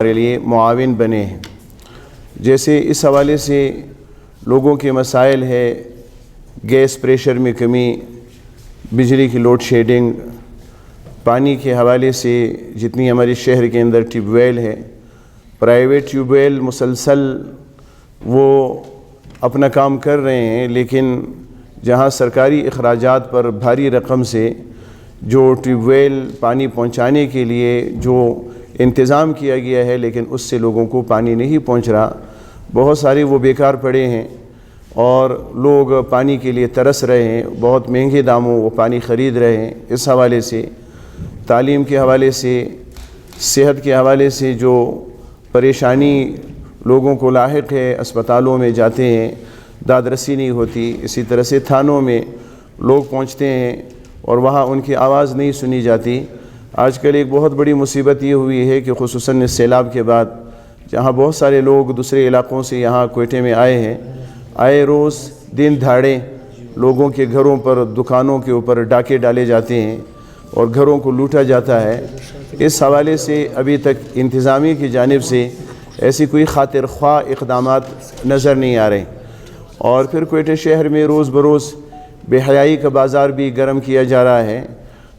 ہمارے لیے معاون بنے ہیں۔ جیسے اس حوالے سے لوگوں کے مسائل ہے، گیس پریشر میں کمی، بجلی کی لوڈ شیڈنگ، پانی کے حوالے سے جتنی ہمارے شہر کے اندر ٹیوب ویل ہے، پرائیویٹ ٹیوب ویل مسلسل وہ اپنا کام کر رہے ہیں، لیکن جہاں سرکاری اخراجات پر بھاری رقم سے جو ٹیوب ویل پانی پہنچانے کے لیے جو انتظام کیا گیا ہے، لیکن اس سے لوگوں کو پانی نہیں پہنچ رہا، بہت سارے وہ بیکار پڑے ہیں اور لوگ پانی کے لیے ترس رہے ہیں، بہت مہنگے داموں وہ پانی خرید رہے ہیں۔ اس حوالے سے تعلیم کے حوالے سے، صحت کے حوالے سے جو پریشانی لوگوں کو لاحق ہے، اسپتالوں میں جاتے ہیں داد رسی نہیں ہوتی، اسی طرح سے تھانوں میں لوگ پہنچتے ہیں اور وہاں ان کی آواز نہیں سنی جاتی۔ آج کل ایک بہت بڑی مصیبت یہ ہوئی ہے کہ خصوصاً اس سیلاب کے بعد جہاں بہت سارے لوگ دوسرے علاقوں سے یہاں کوئٹے میں آئے ہیں، آئے روز دن دہاڑے لوگوں کے گھروں پر، دکانوں کے اوپر ڈاکے ڈالے جاتے ہیں اور گھروں کو لوٹا جاتا ہے۔ اس حوالے سے ابھی تک انتظامیہ کی جانب سے ایسی کوئی خاطر خواہ اقدامات نظر نہیں آ رہے، اور پھر کوئٹہ شہر میں روز بروز بے حیائی کا بازار بھی گرم کیا جا رہا ہے۔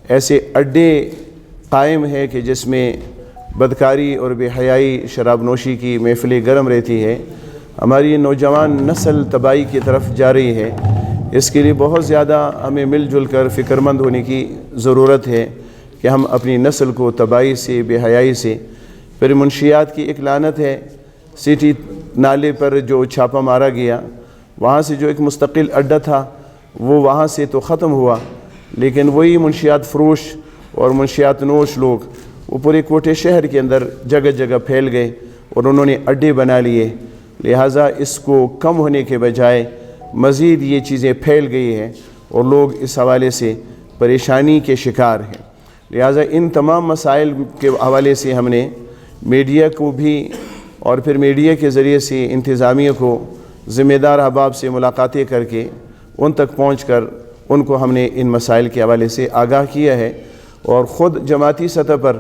ایسے اڈے قائم ہے کہ جس میں بدکاری اور بے حیائی شراب نوشی کی محفلیں گرم رہتی ہے۔ ہماری نوجوان نسل تباہی کی طرف جا رہی ہے، اس کے لیے بہت زیادہ ہمیں مل جل کر فکر مند ہونے کی ضرورت ہے کہ ہم اپنی نسل کو تباہی سے، بے حیائی سے، پھر منشیات کی ایک لعنت ہے۔ سٹی نالے پر جو چھاپہ مارا گیا، وہاں سے جو ایک مستقل اڈہ تھا وہ وہاں سے تو ختم ہوا، لیکن وہی منشیات فروش اور منشیات نوش لوگ وہ پورے کوٹے شہر کے اندر جگہ جگہ پھیل گئے اور انہوں نے اڈے بنا لیے۔ لہٰذا اس کو کم ہونے کے بجائے مزید یہ چیزیں پھیل گئی ہیں اور لوگ اس حوالے سے پریشانی کے شکار ہیں۔ لہٰذا ان تمام مسائل کے حوالے سے ہم نے میڈیا کو بھی اور پھر میڈیا کے ذریعے سے انتظامیہ کو ذمہ دار احباب سے ملاقاتیں کر کے ان تک پہنچ کر ان کو ہم نے ان مسائل کے حوالے سے آگاہ کیا ہے، اور خود جماعتی سطح پر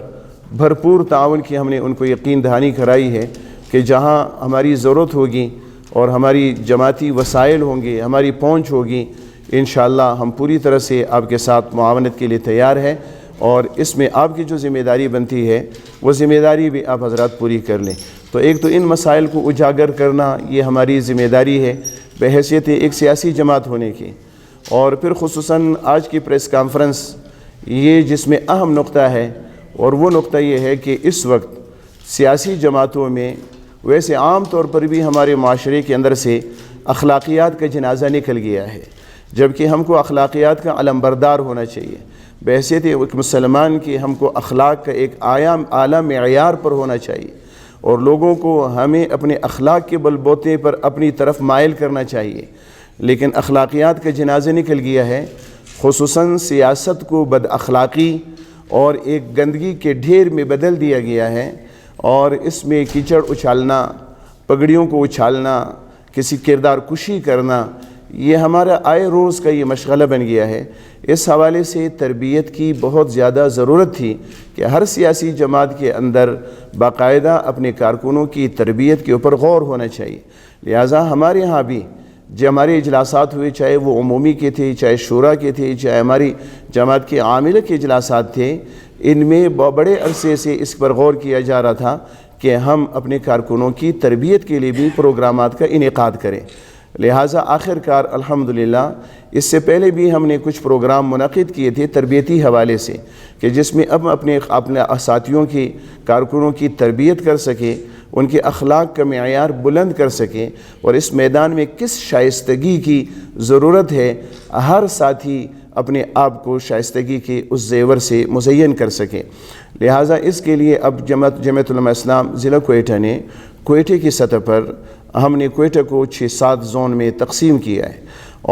بھرپور تعاون کی ہم نے ان کو یقین دہانی کرائی ہے کہ جہاں ہماری ضرورت ہوگی اور ہماری جماعتی وسائل ہوں گے، ہماری پہنچ ہوگی، انشاءاللہ ہم پوری طرح سے آپ کے ساتھ معاونت کے لیے تیار ہیں، اور اس میں آپ کی جو ذمہ داری بنتی ہے وہ ذمہ داری بھی آپ حضرات پوری کر لیں۔ تو ایک تو ان مسائل کو اجاگر کرنا یہ ہماری ذمہ داری ہے بحیثیت ایک سیاسی جماعت ہونے کی، اور پھر خصوصاً آج کی پریس کانفرنس یہ جس میں اہم نقطہ ہے، اور وہ نقطہ یہ ہے کہ اس وقت سیاسی جماعتوں میں ویسے عام طور پر بھی ہمارے معاشرے کے اندر سے اخلاقیات کا جنازہ نکل گیا ہے، جبکہ ہم کو اخلاقیات کا علمبردار ہونا چاہیے۔ بحیثیت ایک مسلمان کی ہم کو اخلاق کا ایک اعلیٰ معیار پر ہونا چاہیے، اور لوگوں کو ہمیں اپنے اخلاق کے بل بوتے پر اپنی طرف مائل کرنا چاہیے، لیکن اخلاقیات کا جنازہ نکل گیا ہے۔ خصوصاً سیاست کو بد اخلاقی اور ایک گندگی کے ڈھیر میں بدل دیا گیا ہے، اور اس میں کیچڑ اچھالنا، پگڑیوں کو اچھالنا، کسی کردار کشی کرنا، یہ ہمارا آئے روز کا یہ مشغلہ بن گیا ہے۔ اس حوالے سے تربیت کی بہت زیادہ ضرورت تھی کہ ہر سیاسی جماعت کے اندر باقاعدہ اپنے کارکنوں کی تربیت کے اوپر غور ہونا چاہیے۔ لہٰذا ہمارے ہاں بھی جو ہمارے اجلاسات ہوئے، چاہے وہ عمومی کے تھے، چاہے شورا کے تھے، چاہے ہماری جماعت کے عاملہ کے اجلاسات تھے، ان میں بڑے عرصے سے اس پر غور کیا جا رہا تھا کہ ہم اپنے کارکنوں کی تربیت کے لیے بھی پروگرامات کا انعقاد کریں۔ لہٰذا آخر کار الحمدللہ اس سے پہلے بھی ہم نے کچھ پروگرام منعقد کیے تھے تربیتی حوالے سے، کہ جس میں اب اپنے ساتھیوں کی، کارکنوں کی تربیت کر سکیں، ان کے اخلاق کا معیار بلند کر سکیں، اور اس میدان میں کس شائستگی کی ضرورت ہے ہر ساتھی اپنے آپ کو شائستگی کے اس زیور سے مزین کر سکیں۔ لہٰذا اس کے لیے اب جمعیت علماء اسلام ضلع کوئٹہ نے کوئٹے کی سطح پر ہم نے کوئٹہ کو 6-7 زون میں تقسیم کیا ہے،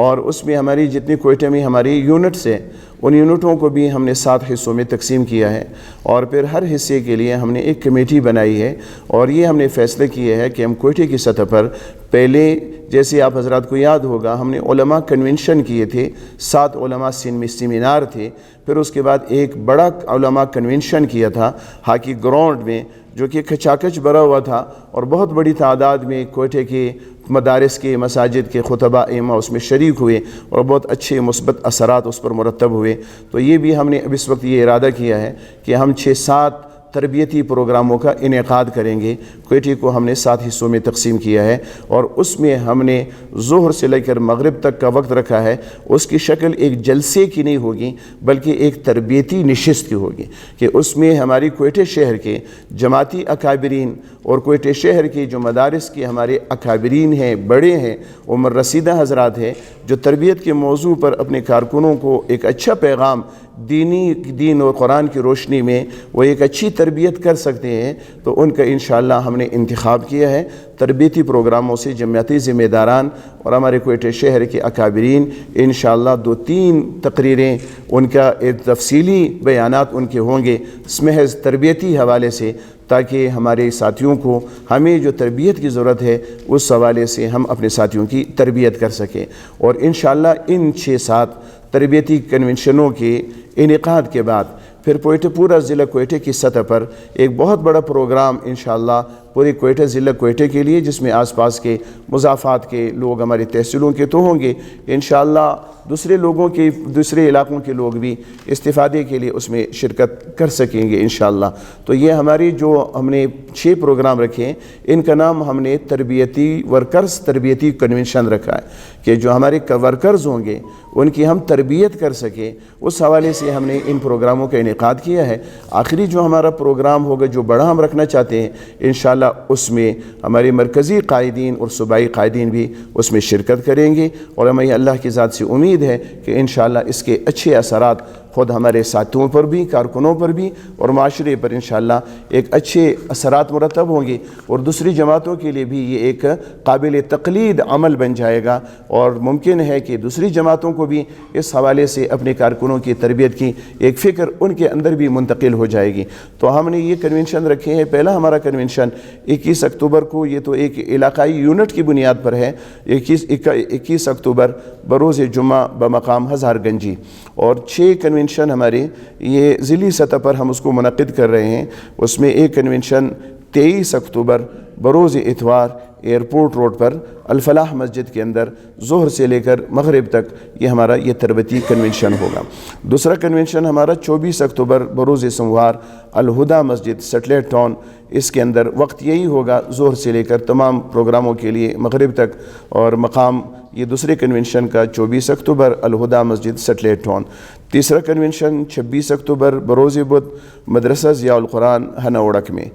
اور اس میں ہماری جتنی کوئٹہ میں ہماری یونٹس ہیں ان یونٹوں کو بھی ہم نے 7 حصوں میں تقسیم کیا ہے، اور پھر ہر حصے کے لیے ہم نے ایک کمیٹی بنائی ہے، اور یہ ہم نے فیصلہ کیا ہے کہ ہم کوئٹہ کی سطح پر پہلے جیسے آپ حضرات کو یاد ہوگا ہم نے علماء کنونشن کیے تھے، 7 علماء سیمینار تھے، پھر اس کے بعد ایک بڑا علماء کنونشن کیا تھا ہاکی گراؤنڈ میں، جو کہ کھچاکچ بھرا ہوا تھا اور بہت بڑی تعداد میں کوئٹے کے مدارس کے مساجد کے خطبہ ائمہ اس میں شریک ہوئے اور بہت اچھے مثبت اثرات اس پر مرتب ہوئے. تو یہ بھی ہم نے اب اس وقت یہ ارادہ کیا ہے کہ ہم 6-7 تربیتی پروگراموں کا انعقاد کریں گے. کوئٹے کو ہم نے 7 حصوں میں تقسیم کیا ہے اور اس میں ہم نے ظہر سے لے کر مغرب تک کا وقت رکھا ہے. اس کی شکل ایک جلسے کی نہیں ہوگی بلکہ ایک تربیتی نشست کی ہوگی کہ اس میں ہماری کوئٹے شہر کے جماعتی اکابرین اور کوئٹے شہر کے جو مدارس کے ہمارے اکابرین ہیں، بڑے ہیں، عمر رسیدہ حضرات ہیں، جو تربیت کے موضوع پر اپنے کارکنوں کو ایک اچھا پیغام دین اور قرآن کی روشنی میں وہ ایک اچھی تربیت کر سکتے ہیں. تو ان کا انشاءاللہ ہم نے انتخاب کیا ہے. تربیتی پروگراموں سے جمعیتی ذمہ داران اور ہمارے کوئٹے شہر کے اکابرین انشاءاللہ 2-3 تقریریں ان کا تفصیلی بیانات ان کے ہوں گے محض تربیتی حوالے سے، تاکہ ہمارے ساتھیوں کو ہمیں جو تربیت کی ضرورت ہے اس حوالے سے ہم اپنے ساتھیوں کی تربیت کر سکیں. اور انشاءاللہ ان 6-7 تربیتی کنونشنوں کے انعقاد کے بعد پھر پورا ضلع کوئٹے کی سطح پر ایک بہت بڑا پروگرام انشاءاللہ پورے کوئٹے ضلع کوئٹے کے لیے، جس میں آس پاس کے مضافات کے لوگ، ہماری تحصیلوں کے تو ہوں گے انشاءاللہ، دوسرے علاقوں کے لوگ بھی استفادے کے لیے اس میں شرکت کر سکیں گے انشاءاللہ. تو یہ ہماری جو ہم نے 6 پروگرام رکھے ہیں، ان کا نام ہم نے تربیتی ورکرز تربیتی کنونشن رکھا ہے کہ جو ہمارے ورکرز ہوں گے ان کی ہم تربیت کر سکیں. اس حوالے سے ہم نے ان پروگراموں کا انعقاد کیا ہے. آخری جو ہمارا پروگرام ہوگا جو بڑا ہم رکھنا چاہتے ہیں انشاءاللہ، اس میں ہمارے مرکزی قائدین اور صوبائی قائدین بھی اس میں شرکت کریں گے. اور ہمیں اللہ کی ذات سے امید ہے کہ انشاءاللہ اس کے اچھے اثرات خود ہمارے ساتھیوں پر بھی، کارکنوں پر بھی اور معاشرے پر انشاءاللہ ایک اچھے اثرات مرتب ہوں گے. اور دوسری جماعتوں کے لیے بھی یہ ایک قابل تقلید عمل بن جائے گا اور ممکن ہے کہ دوسری جماعتوں کو بھی اس حوالے سے اپنے کارکنوں کی تربیت کی ایک فکر ان کے اندر بھی منتقل ہو جائے گی. تو ہم نے یہ کنونشن رکھے ہیں. پہلا ہمارا کنونشن 21 اکتوبر کو، یہ تو ایک علاقائی یونٹ کی بنیاد پر ہے، 21 اکتوبر بروز جمعہ بمقام ہزار گنجی. اور 6 کنونشن ہمارے یہ ضلعی سطح پر ہم اس کو منعقد کر رہے ہیں. اس میں ایک کنونشن 23 اکتوبر بروز اتوار ایئرپورٹ روڈ پر الفلاح مسجد کے اندر ظہر سے لے کر مغرب تک یہ ہمارا یہ تربیتی کنونشن ہوگا. دوسرا کنونشن ہمارا 24 اکتوبر بروز سموار الہدا مسجد سیٹلائٹ ٹاؤن، اس کے اندر وقت یہی ہوگا ظہر سے لے کر تمام پروگراموں کے لیے مغرب تک. اور مقام یہ دوسرے کنونشن کا 24 اکتوبر الہدا مسجد سیٹلائٹ ٹاؤن. تیسرا کنونشن 26 اکتوبر بروز بدھ مدرسہ ضیاء القرآن ہنا اوڑک میں.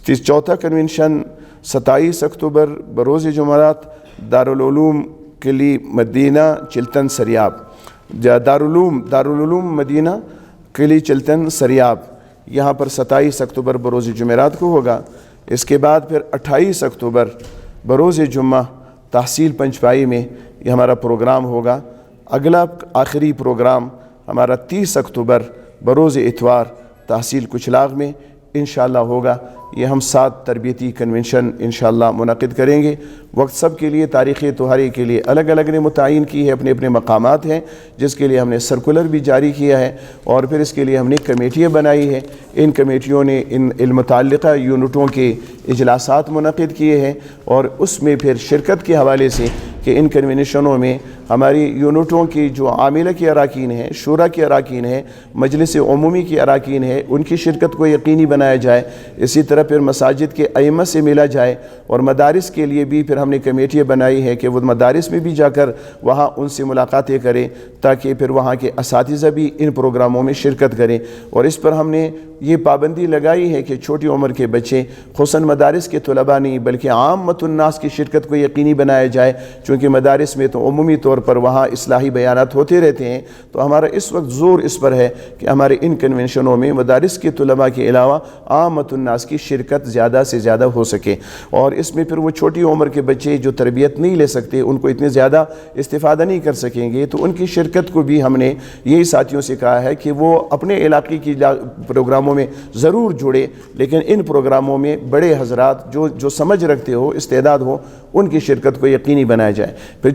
چوتھا کنونشن 27 اکتوبر بروز جمعرات دارالعلوم کلی مدینہ چلتن سریاب، دارالعلوم مدینہ کلی چلتن سریاب، یہاں پر 27 اکتوبر بروز جمعرات کو ہوگا. اس کے بعد پھر 28 اکتوبر بروز جمعہ تحصیل پنچپائی میں یہ ہمارا پروگرام ہوگا. اگلا آخری پروگرام ہمارا 30 اکتوبر بروز اتوار تحصیل کچلاغ میں انشاءاللہ ہوگا. یہ ہم 7 تربیتی کنونشن انشاءاللہ منعقد کریں گے. وقت سب کے لیے تاریخ طہاری کے لیے الگ الگ نے متعین کی ہے، اپنے اپنے مقامات ہیں، جس کے لیے ہم نے سرکولر بھی جاری کیا ہے اور پھر اس کے لیے ہم نے کمیٹیاں بنائی ہیں. ان کمیٹیوں نے ان المتعلقہ یونٹوں کے اجلاسات منعقد کیے ہیں اور اس میں پھر شرکت کے حوالے سے کہ ان کنونشنوں میں ہماری یونٹوں کی جو عاملہ کے اراکین ہیں، شورا کے اراکین ہیں، مجلس عمومی کے اراکین ہیں، ان کی شرکت کو یقینی بنایا جائے. اسی طرح پھر مساجد کے ائمہ سے ملا جائے اور مدارس کے لیے بھی پھر ہم نے کمیٹیاں بنائی ہے کہ وہ مدارس میں بھی جا کر وہاں ان سے ملاقاتیں کریں تاکہ پھر وہاں کے اساتذہ بھی ان پروگراموں میں شرکت کریں. اور اس پر ہم نے یہ پابندی لگائی ہے کہ چھوٹی عمر کے بچے خصوصاً مدارس کے طلباء نہیں بلکہ عامۃ الناس کی شرکت کو یقینی بنایا جائے، چونکہ مدارس میں تو عمومی طور پر وہاں اصلاحی بیانات ہوتے رہتے ہیں. تو ہمارا اس وقت زور اس پر ہے کہ ہمارے ان کنونشنوں میں مدارس کے طلباء کے علاوہ عامۃ الناس کی شرکت زیادہ سے زیادہ ہو سکے. اور اس میں پھر وہ چھوٹی عمر کے بچے جو تربیت نہیں لے سکتے، ان کو اتنے زیادہ استفادہ نہیں کر سکیں گے، تو ان کی شرکت کو بھی ہم نے یہی ساتھیوں سے کہا ہے کہ وہ اپنے علاقے کی پروگراموں میں ضرور جڑے، لیکن ان پروگراموں میں بڑے حضرات جو سمجھ رکھتے ہو، استعداد ہو، ان کی شرکت کو یقینی بنایا جائے. پھر